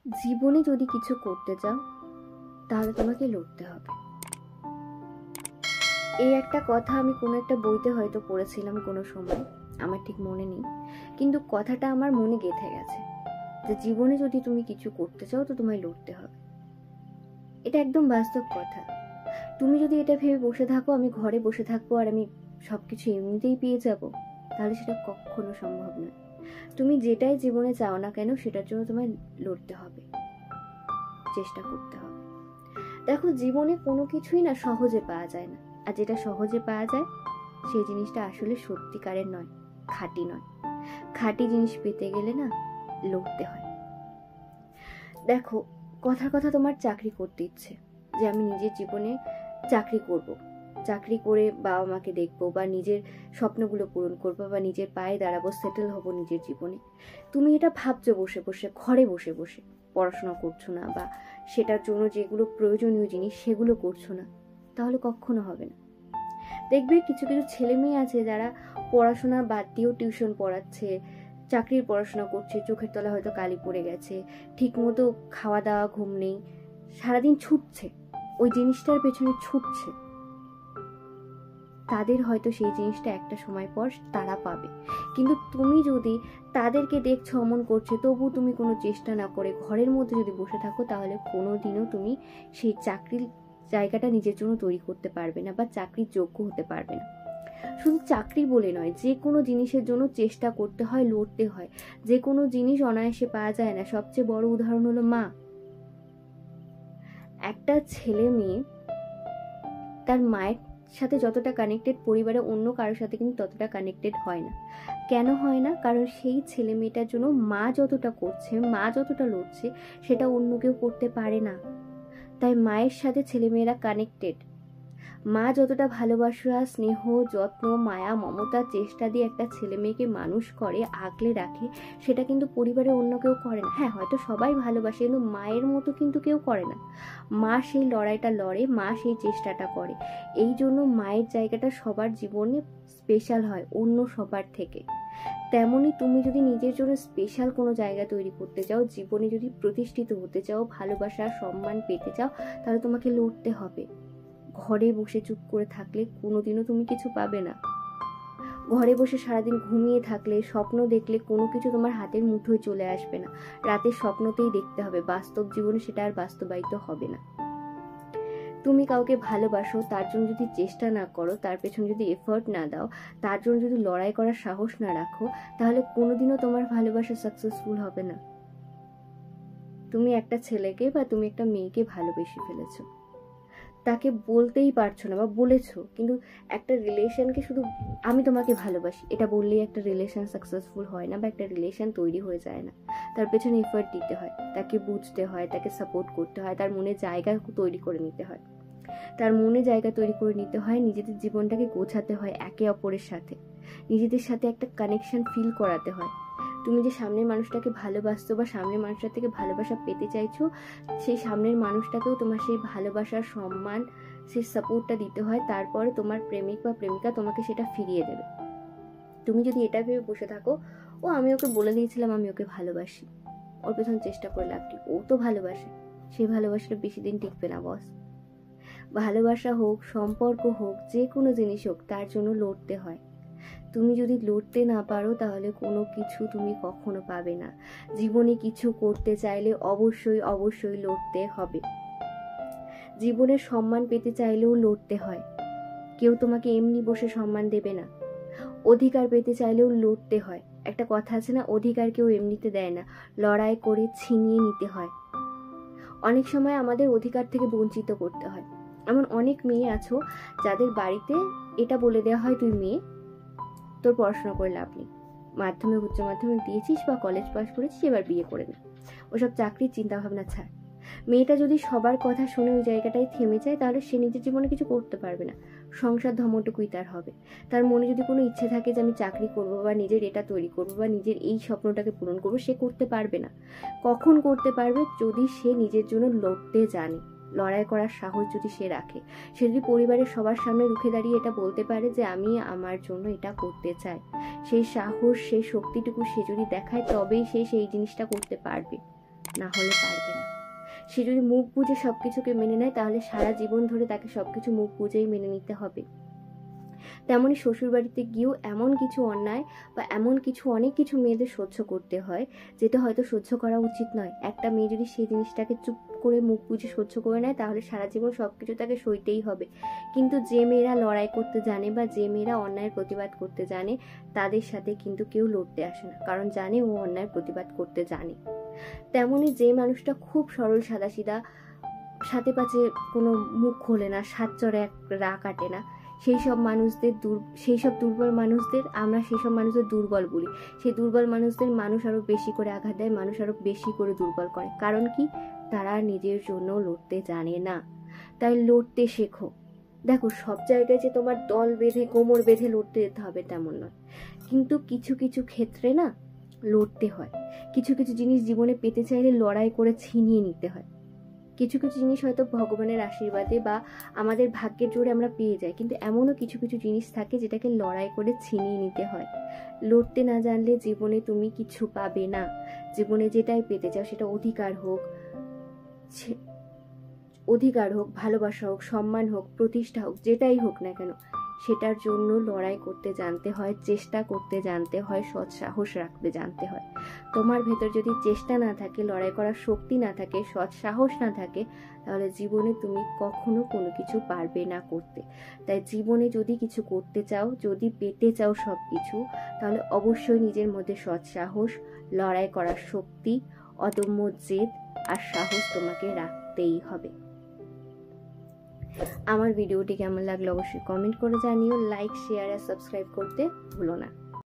জীবনে যদি কিছু করতে চাও তাহলে তোমাকে লড়তে হবে। এই একটা কথা আমি কোনো একটা বইতে হয়তো পড়েছিলাম কোনো সময়, আমার ঠিক মনে নেই, কিন্তু কথাটা আমার মনে গেঁথে গেছে যে জীবনে যদি তুমি কিছু করতে চাও তো তোমায় লড়তে হবে। এটা একদম বাস্তব কথা। তুমি যদি এটা ভেবে বসে থাকো আমি ঘরে বসে থাকবো আর আমি সবকিছু এমনিতেই পেয়ে যাব, তাহলে সেটা কখনো সম্ভব নয়। তুমি যেটাই জীবনে চাও না কেন সেটার জন্য তোমায় লড়তে হবে, চেষ্টা করতে হবে। দেখো, জীবনে কোনো কিছুই না সহজে পাওয়া যায় না, আর যেটা সহজে পাওয়া যায় সেই জিনিসটা আসলে সত্যিকারের নয়, খাঁটি নয়। খাঁটি জিনিস পেতে গেলে না লড়তে হয়। দেখো, কথার কথা তোমার চাকরি করতে ইচ্ছে, যে আমি নিজের জীবনে চাকরি করব, চাকরি করে বাবা মাকে দেখবো, বা নিজের স্বপ্নগুলো পূরণ করবো, বা নিজের পায়ে দাঁড়াবো, সেটেল হব নিজের জীবনে। তুমি এটা ভাবছো বসে বসে, ঘরে বসে বসে, পড়াশোনা করছো না, বা সেটার জন্য যেগুলো প্রয়োজনীয় জিনিস সেগুলো করছো না, তাহলে কখনো হবে না। দেখবে কিছু কিছু ছেলে মেয়ে আছে যারা পড়াশোনা বাদ দিয়েও টিউশন পড়াচ্ছে, চাকরির পড়াশোনা করছে, চোখের তলা হয়তো কালি পড়ে গেছে, ঠিক মতো খাওয়া দাওয়া, ঘুম নেই, সারাদিন ছুটছে, ওই জিনিসটার পেছনে ছুটছে। তাদের হয়তো সেই জিনিসটা একটা সময় পর তারা পাবে, কিন্তু তুমি যদি তাদেরকে দেখছো অমন করছে তবু তুমি কোনো চেষ্টা না করে ঘরের মধ্যে যদি বসে থাকো, তাহলে কোনোদিনও তুমি সেই চাকরির জায়গাটা নিজের জন্য তৈরি করতে পারবে না, বা চাকরির যোগ্য হতে পারবে না। শুধু চাকরি বলে নয়, যে কোনো জিনিসের জন্য চেষ্টা করতে হয়, লড়তে হয়। যে কোনো জিনিস অনায়াসে পাওয়া যায় না। সবচেয়ে বড় উদাহরণ হলো মা। একটা ছেলে মেয়ে তার মায়ের সাথে যতটা কানেক্টেড পরিবারে অন্য কারোর সাথে কিন্তু ততটা কানেক্টেড হয় না। কেন হয় না? কারণ সেই ছেলে মেয়েটার জন্য মা যতটা করছে, মা যতটা লড়ছে, সেটা অন্য কেউ করতে পারে না। তাই মায়ের সাথে ছেলেমেয়েরা কানেক্টেড। মা যতটা ভালোবাসা, স্নেহ, যত্ন, মায়া, মমতা, চেষ্টা দিয়ে একটা ছেলে মেয়েকে মানুষ করে, আগলে রাখে, সেটা কিন্তু পরিবারে অন্য কেউ করে না। হ্যাঁ, হয়তো সবাই ভালোবাসে, কিন্তু মায়ের মতো কিন্তু কেউ করে না। মা সেই লড়াইটা লড়ে, মা সেই চেষ্টাটা করে। এই জন্য মায়ের জায়গাটা সবার জীবনে স্পেশাল হয় অন্য সবার থেকে। তেমনি তুমি যদি নিজের জন্য স্পেশাল কোনো জায়গা তৈরি করতে চাও, জীবনে যদি প্রতিষ্ঠিত হতে চাও, ভালোবাসা, সম্মান পেতে চাও, তাহলে তোমাকে লড়তে হবে। ঘরে বসে চুপ করে থাকলে কোনোদিনও তুমি কিছু পাবে না। ঘরে বসে সারাদিন ঘুমিয়ে থাকলে, স্বপ্ন দেখলে কোনো কিছু তোমার হাতের মুঠোয় চলে আসবে না। রাতের স্বপ্নতেই দেখতে হবে, বাস্তব জীবনে সেটা আর বাস্তবায়িত হবে না। তুমি কাউকে ভালোবাসো, তার জন্য যদি চেষ্টা না করো, তার পেছনে যদি এফোর্ট না দাও, তার জন্য যদি লড়াই করার সাহস না রাখো, তাহলে কোনোদিনও তোমার ভালোবাসা সাকসেসফুল হবে না। তুমি একটা ছেলেকে বা তুমি একটা মেয়েকে ভালোবেসে ফেলেছো, তাকে বলতেই পারছো না, বা বলেছো, কিন্তু একটা রিলেশনকে শুধু আমি তোমাকে ভালোবাসি এটা বললেই একটা রিলেশন সাকসেসফুল হয় না, বা একটা রিলেশন তৈরি হয়ে যায় না। তার পেছনে এফোর্ট দিতে হয়, তাকে বুঝতে হয়, তাকে সাপোর্ট করতে হয়, তার মনে জায়গা তৈরি করে নিতে হয়, তার মনে জায়গা তৈরি করে নিতে হয়, নিজেদের জীবনটাকে গোছাতে হয় একে অপরের সাথে, নিজেদের সাথে একটা কানেকশন ফিল করাতে হয়। তুমি যে সামনের মানুষটাকে ভালোবাসছো বা সামনের মানুষটার থেকে ভালোবাসা পেতে চাইছো, সেই সামনের মানুষটাকেও তোমার সেই ভালোবাসার, সম্মান, সেই সাপোর্টটা দিতে হয়। তারপরে তোমার প্রেমিক বা প্রেমিকা তোমাকে সেটা ফিরিয়ে দেবে। তুমি যদি এটা ভেবে বসে থাকো, ও আমি ওকে বলে দিয়েছিলাম আমি ওকে ভালোবাসি, ওর পেছনে চেষ্টা করে লাভ কি, ও তো ভালোবাসে, সেই ভালোবাসাটা বেশি দিন টিকবে না বস। ভালোবাসা হোক, সম্পর্ক হোক, যে কোনো জিনিস হোক, তার জন্য লড়তে হয়। তুমি যদি লড়তে না পারো তাহলে কোনো কিছু তুমি কখনো পাবে না। জীবনে কিছু করতে চাইলে অবশ্যই অবশ্যই লড়তে হবে। জীবনের সম্মান পেতে চাইলেও লড়তে হয়। কেউ তোমাকে এমনি বসে সম্মান দেবে না। অধিকার পেতে চাইলেও লড়তে হয়। একটা কথা আছে না, অধিকার কেউ এমনিতে দেয় না, লড়াই করে ছিনিয়ে নিতে হয়। অনেক সময় আমাদের অধিকার থেকে বঞ্চিত করতে হয়। এমন অনেক মেয়ে আছো যাদের বাড়িতে এটা বলে দেওয়া হয়, তুই মেয়ে, তোর পড়াশোনা করে লাভ নেই, মাধ্যমিক উচ্চ মাধ্যমিক দিয়েছিস বা কলেজ পাস করেছিস, এবার বিয়ে করে নে, ওসব চাকরির চিন্তা ভাবনা ছাড়। মেয়েটা যদি সবার কথা শুনে ওই জায়গাটায় থেমে যায়, তাহলে সে নিজের জীবনে কিছু করতে পারবে না। সংসার ধর্মটুকুই তার হবে। তার মনে যদি কোনো ইচ্ছে থাকে যে আমি চাকরি করব, বা নিজের এটা তৈরি করব, বা নিজের এই স্বপ্নটাকে পূরণ করবো, সে করতে পারবে না। কখন করতে পারবে? যদি সে নিজের জন্য লড়তে জানে, লড়াই করার সাহস যদি সে রাখে, সে যদি পরিবারের সবার সামনে রুখে দাঁড়িয়ে এটা বলতে পারে যে আমি আমার জন্য এটা করতে চাই, সেই সাহস, সেই শক্তিটুকু সে যদি দেখায়, তবেই সে সেই জিনিসটা করতে পারবে। না হলে পারবে না। সে যদি মুখ বুজে সব কিছুকে মেনে নেয় তাহলে সারা জীবন ধরে তাকে সব কিছু মুখ বুজেই মেনে নিতে হবে। তেমনই শ্বশুরবাড়িতে গিয়েও এমন কিছু অন্যায় বা এমন কিছু অনেক কিছু মেয়েদের সহ্য করতে হয় যেটা হয়তো সহ্য করা উচিত নয়। একটা মেয়ে যদি সেই জিনিসটাকে চুপ করে মুখ বুজে সহ্য করে নেয় তাহলে সারা জীবন সব কিছু তাকে সইতেই হবে। কিন্তু যে মেয়েরা লড়াই করতে জানে বা যে মেয়েরা অন্যায়ের প্রতিবাদ করতে জানে তাদের সাথে কিন্তু কেউ লড়তে আসে না, কারণ জানে ও অন্যায়ের প্রতিবাদ করতে জানে। তেমনই যে মানুষটা খুব সরল সাদাসিধা, সাথে পাছে কোনো মুখ খোলে না, সাত চড়ে এক রা কাটে না, সেই সব দুর্বল মানুষদের আমরা সেই সব মানুষদের দুর্বল বলি। সেই দুর্বল মানুষদের মানুষ আরো বেশি করে আঘাত দেয়, মানুষ আরো বেশি করে দুর্বল করে। কারণ কি? তারা নিজের জন্য লড়তে জানে না। তাই লড়তে শেখো। দেখো, সব জায়গায় যে তোমার দল বেঁধে কোমর বেঁধে লড়তে যেতে হবে তেমন নয়, কিন্তু কিছু কিছু ক্ষেত্রে না লড়তে হয়। কিছু কিছু জিনিস জীবনে পেতে চাইলে লড়াই করে ছিনিয়ে নিতে হয়। কিছু কিছু জিনিস হয়তো ভগবানের আশীর্বাদে বা আমাদের ভাগ্যের জোরে আমরা পেয়ে যাই, কিন্তু এমনও কিছু কিছু জিনিস থাকে যেটাকে লড়াই করে ছিনিয়ে নিতে হয়। লড়তে না জানলে জীবনে তুমি কিছু পাবে না। জীবনে যেটাই পেতে চাও, সেটা অধিকার হোক, ভালোবাসা হোক, সম্মান হোক, প্রতিষ্ঠা হোক, যেটাই হোক না কেন, সেটার জন্য লড়াই করতে জানতে হয়, চেষ্টা করতে জানতে হয়, সৎ সাহস রাখতে জানতে হয়। তোমার ভেতর যদি চেষ্টা না থাকে, লড়াই করার শক্তি না থাকে, সৎ সাহস না থাকে, তাহলে জীবনে তুমি কখনো কোনো কিছু পারবে না করতে। তাই জীবনে যদি কিছু করতে চাও, যদি পেতে চাও সব কিছু, তাহলে অবশ্যই নিজের মধ্যে সৎ সাহস, লড়াই করার শক্তি, অদম্য জেদ আর সাহস তোমাকে রাখতেই হবে। আমার ভিডিওটি কেমন লাগলো অবশ্যই কমেন্ট করে জানিও। লাইক, শেয়ার আর সাবস্ক্রাইব করতে ভুলো না।